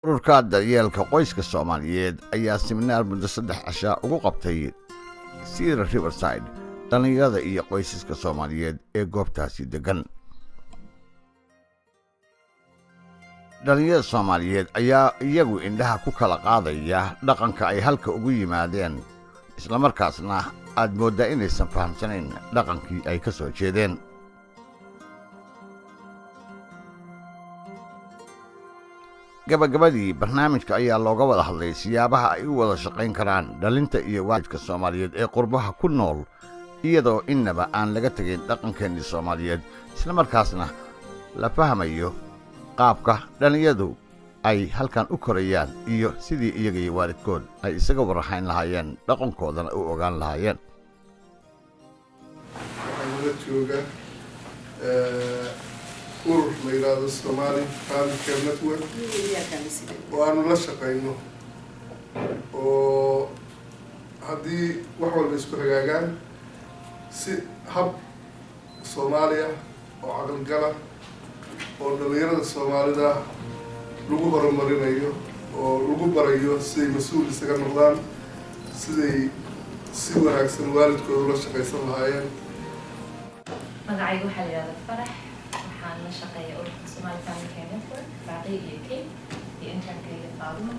ururka daryeelka qoyska Soomaaliyeed ayaa siminaar muddo 3 casha ugu qabtay Sierra Riverside dhalinyarada iyo qoysaska Soomaaliyeed ee goobtaasi degan. dhalinyarada Soomaaliyeed ayaa iyagu indhaha ku kala qaadaya dhaqanka ay halka ugu yimaadeen, isla markaasna aad moodaa inaysan fahamsanayn dhaqankii ay ka soo jeedeen. gabagabadii barnaamijka ayaa looga wada hadlay siyaabaha ay u wada shaqayn karaan dhalinta iyo waalidka Soomaaliyeed ee qurbaha ku nool, iyadoo innaba aan laga tagin dhaqankeennii Soomaaliyeed, isla markaasna la fahmayo qaabka dhalinyadu ay halkan u korayaan iyo sidii iyaga iyo waalidkood ay isaga warhayn lahaayeen dhaqankoodana u ogaan lahaayeen. urur la yiraahdo Somali Family Care Network oo aanu la shaqayno oo haddii wax walba isku hagaagaan si hab Soomaaliya oo caqli-gala oo dhalinyarada Soomaalida lagu horumarinayo oo lagu barayo siday mas'uul isaga noqdaan, siday si wanaagsan waalidkooda la shaqaysan lahaayeen. magacaygu waxaa la yidhahdaa Farax, waxaan la shaqeeyaa ururka Somali Family Care Network baaqiga iyo kay iyo internkayga Faadumo.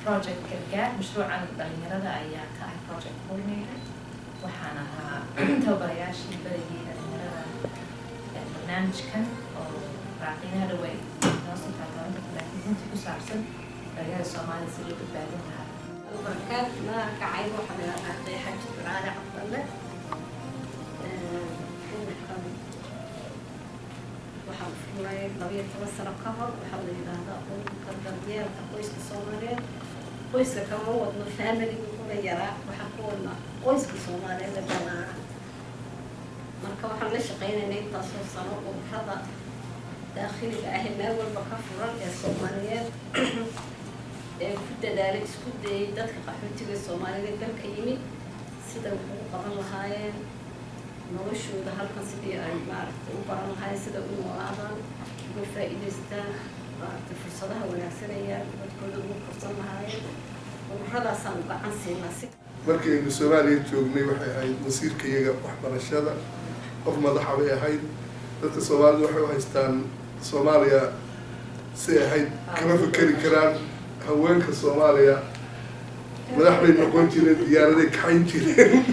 project gargaar mashruucan dhalinyarada ayaa ka ah project coordinator, waxaan ahaa tababarayaashii barigii dhalinyarada barnaamijkan oo baaqiina dhawey noo sii taagaaanta kulaakiinta ku saabsan dhalinyarada Soomaalida si loo badbaadin lahaa. barakaad magacaygu waxaa la yidhahdaa Deexa Jibraale Cabdalle. waxaan furay 12 sano ka hor. waxaa la yidhaahdaa ururka daryeelka qoyska Soomaaliyeed. qoyska kama wadno familiga kuna yaraa, waxaan ku wadnaa qoyska Soomaaliyeed ee dhanaa. marka waxaan la shaqaynaynay intaasoo sano ururada daakhiliga ah meel walba ka furan ee Soomaaliyeed ee ku dadaalay isku dayay dadka qaxootiga Soomaaliyeed dalka yimid sida ugu qaban lahaayeen noloshooda halkan, sidii ay maaragtay u baran lahaayeen sida u noolaadaan, uga faa'iidaystaan maaragtay fursadaha wanaagsan ee dadkooda ugu korsan lahaayeen. ururadaasaan gacan siinaa. markii aynu Soomaaliya joognay waxay ahayd masiirkayaga waxbarashada, qof madaxa bay ahayd. dadka Soomaalida waxay u haystaan Soomaaliya si ay ahayd kama fikeri karaan. haweenka Soomaaliya madax bay noqon jireen, diyaaraday kaxayn jireen,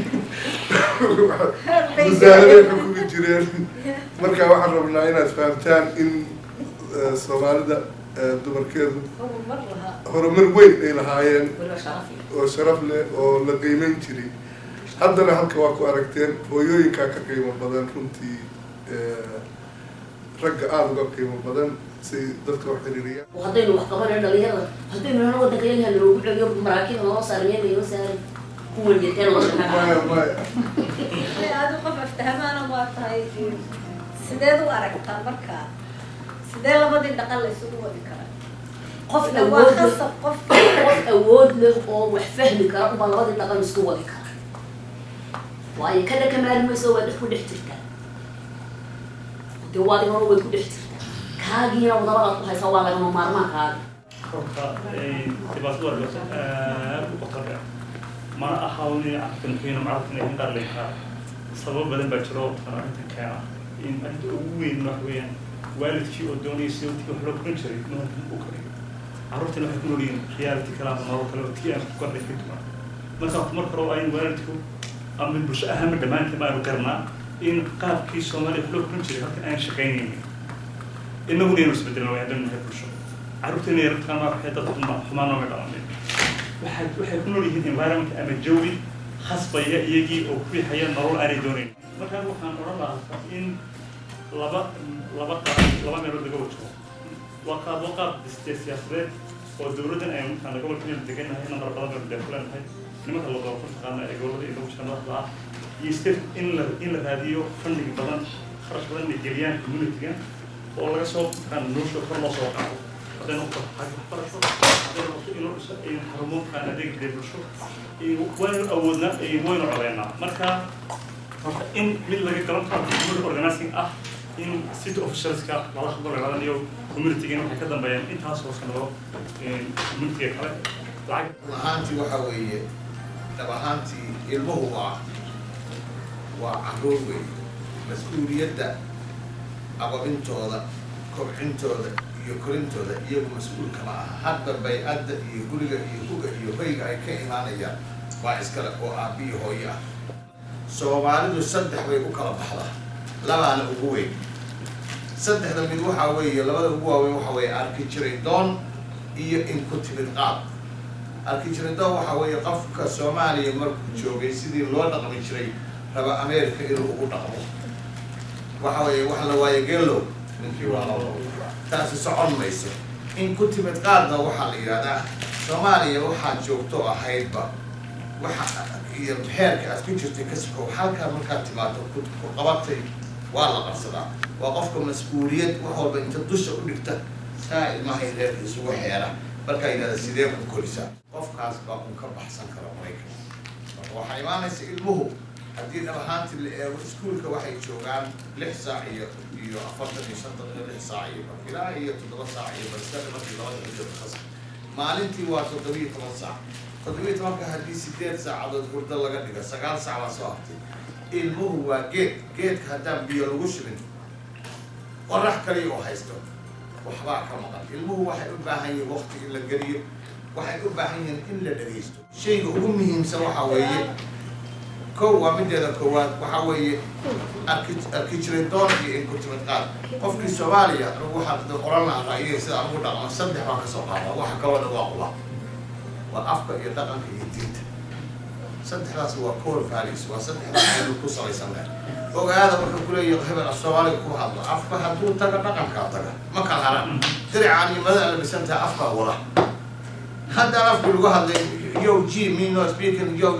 wasaaraday xukumi jireen. marka waxaan rabnaa inaad fahamtaan in Soomaalida dumarkeedu horumar weyn ay lahaayeen oo sharaf leh oo la qiimeyn jiray. haddana halka waa ku aragteen hooyooyinkaa ka qiimo badan runtii, ragga aada uga qiimo badan si dadka wax xiriiriyaan. haddaynu wax qabanay dhalinyarada, haddaynu nana waddanka yaga loogu celiyo maraakiib loo saarnay bay loo saaray kuwan jirteen loo shaqeeyo. maya aad qof aftahamaana waa tahay. sideed u aragtaa markaa? sidee labadii dhaqan la isugu wadi karaa? qof awood leh oo wax fahmi kara uma labadii dhaqan isku wadi kara. waayo kada ka maarmayso waa dhex ku dhex jirtaa. dee waadi hore waad ku dhex jirtaa. kaagiina wadabadaad ku haysaa waa lagama maarmaankaaga. dhibaatada ku qotarka mana ahawni arkankiina macalkina in qaar leeyahay sabab badan baa jiro arrintan keena in arinta ugu weyn wax weeyaan waalidkii oo doonayay si uu wax loo korin jiray inuu u koriyo carruurtana waxay ku noolyihiin reality kala nolol kale oo tii aan ku kordhay ka duwan. marka hore ay waalidku ama bulsho ahaan dhammaantiin baanu garnaa in qaabkii Soomaaliya wax loo korin jiray halka aan shaqaynaynin innaguna inuu isbedelno waa haddana nahay bulsho. carruurteena yararkaan waxay dad xumaan oo dhalanay waxay ku nool yihiin environment ama jawi khasbaya iyagii oo ku bixaya nolol aanay doonayn. markaa waxaan oran lahaa in laba meelood laga wajaho. waa qaab siyaasadeed oo dowladdan ay markaan gobolkeena degannahay nambar badan baynu dee ku leenahay, nimanka la doorto taqaana ee gobolada iyo lagu jira madaxda ah, iyo step in la raadiyo funding badan, kharash badan ay geliyaan community-ga oo laga soo taqaana nolosha kor loo soo qaado. haddaynu waxbarasho haddaynu noqto inuu dhiso aynu xarumo taqaana adeeg bulsho waynu awoodnaa waynu codeynaa. marka horta in mid laga galan karo organizing ah in city officialska lala hadlo lagalayo community-gan waxay ka dambeeyaan intaas oo sanado community-ga kale lacag ahaantii waxa weeye dhab ahaantii ilmuhu waa carruur wey mas-uuliyadda aqointooda kobcintooda iyo korintooda iyagu mas-uul kama aha hadba bay-adda iyo guriga iyo huga iyo hoyga ay ka imaanayaan waa iskale oo aabbiyo hooyo ah soomaalidu saddex bay u kala baxdaa labaana ugu weyn saddexda mid waxaa weeye labada ugu waaweyn waxa weeye arki jiray doon iyo in ku timid qaad arki jiray doon waxa weeye qofka Soomaaliya markuu joogay sidii loo dhaqmi jiray raba Ameerika inuu ugu dhaqmo waxa weeye wax la waaye geelo ninkii waa loo taasi socon mayso in ku timid qaadna waxaa la yiraahdaa Soomaaliya waxaa joogto ahaydba waxa iyo heerka aad ku jirtay kasoo halka markaa timaado ku qabatay waa la qabsadaa waa qofka mas'uuliyad wax walba inta dusha u dhigta saa ilmaha isu waxeera marka ila sidee ku korisaa qofkaas baa uu ka baxsan karo Mareykanka waxa imaanaysa ilmuhu haddii dhabahaantii la eego iskuulka waxay joogaan 6 saac iyo 45 daqiiqo 6 saac ilaa iyo 7 saac iyo balse markii laba daqiiqo khas maalintii waa 17 saac 17 haddii 8 saacadood hurdo laga dhigo 9 saac la soo hartay ilmuhu waa geedka haddaan biyo lagu shubin qorax kaliya oo haysto waxbaa ka maqan ilmuhu waxay u baahan yihiin waqti in la geliyo waxay u baahan yihiin in la dhageysto shayga ugu muhiimsan waxa weeye kow waa mideeda koowaad waxa weeye arki jiray doon iyo in ku timid qaad qofkii Soomaaliya waxaa oran lahaa ra'yiga sida ugu dhaqmo saddex baa ka soo qaada waxa kale oo waa waa afka iyo dhaqanka iyo diinta saddexdaas waa core values waa saddexdaas ku salaysan ogaada wuxuu ku leeyahay hebel Soomaaliga ku hadla afka hadduu taga dhaqanka taga ma kala haran diricaan mada la bisanta afka wala hadda afku lagu hadlay yo g me no speaking yo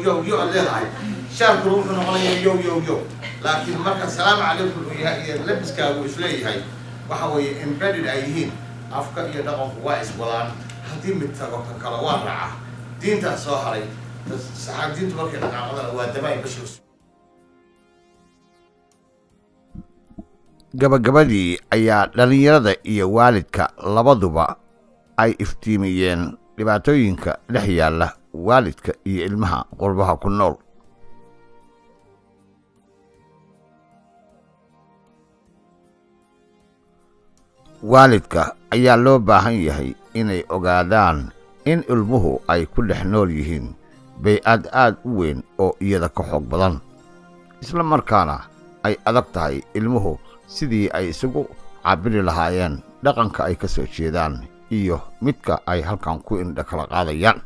leedahay شارك روح نقولي يو لكن مركز السلام عليكم يا لبس كابو إسلامي وحوي embedded أيهين أفكار يدقق وايس ولان هدين متفق كلوان رعاه دين تأسوهري ساعات دين تبكي نقعد ودبي بشوس gabagabadii ayaa dhalinyarada iyo waalidka labaduba ay iftiimiyeen dhibaatooyinka dhex yaala waalidka iyo ilmaha qurbaha ku nool waalidka ayaa loo baahan yahay inay ogaadaan in ilmuhu ay ku dhex nool yihiin bay-ad aad u weyn oo iyada ka xoog badan isla markaana ay adag tahay ilmuhu sidii ay isugu cabiri lahaayeen dhaqanka ay ka soo jeedaan iyo midka ay halkan ku indha kala qaadayaan